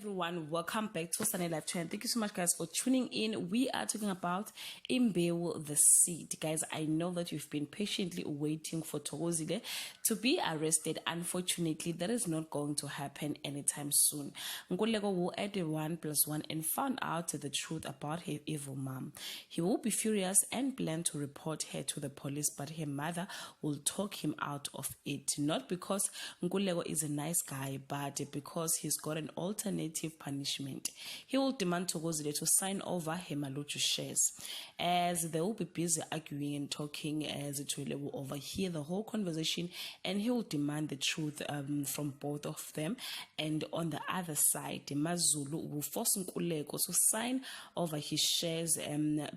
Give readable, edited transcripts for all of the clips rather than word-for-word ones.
everyone, welcome back to Sunny Life Channel. Thank you so much guys for tuning in. We are talking about Imbewu the seed. Guys, I know that you've been patiently waiting for Thokozile to be arrested. Unfortunately, that is not going to happen anytime soon. Ngcolosi will add 1+1 and found out the truth about her evil mom. He will be furious and plan to report her to the police, but her mother will talk him out of it. Not because Ngcolosi is a nice guy, but because he's got an alternative punishment. He will demand Thokozile to sign over her Maluchu shares. As they will be busy arguing and talking, as Thokozile will overhear the whole conversation and he will demand the truth from both of them. And on the other side, Mazulu will force Ngcolosi to sign over his shares,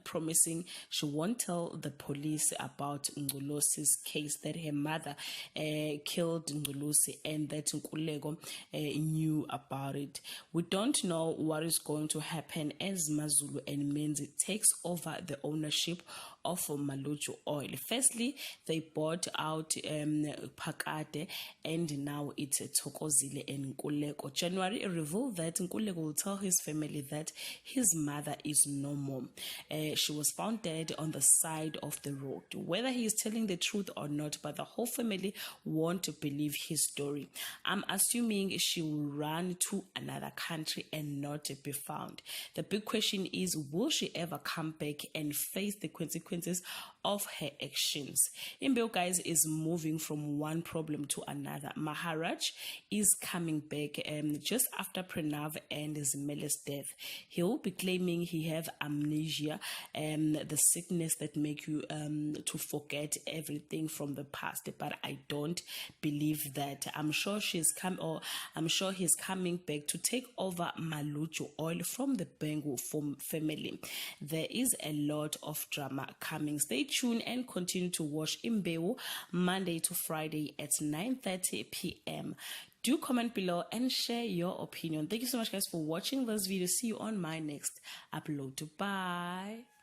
promising she won't tell the police about Ngcolosi's case, that her mother killed Ngcolosi and that Ngcolosi knew about it. We don't know what is going to happen as Mazulu and Menzi takes over the ownership of Maluchu oil. Firstly, they bought out Phakade and now it's Thokozile and Ngcolosi. January revealed that Ngcolosi will tell his family that his mother is no more. She was found dead on the side of the road. Whether he is telling the truth or not, but the whole family won't believe his story. I'm assuming she will run to another country and not be found. The big question is, will she ever come back and face the consequences of her actions? Imbewu, guys, is moving from one problem to another. Maharaj is coming back just after Pranav and Zimele's death. He will be claiming he have amnesia, the sickness that make you to forget everything from the past. But I don't believe that. I'm sure he's coming back to take over Maluchu oil from the Bengu family. There is a lot of drama coming. Stay tuned and continue to watch Imbewu Monday to Friday at 9:30 p.m. Do comment below and share your opinion. Thank you so much guys for watching this video. See you on my next upload. Bye.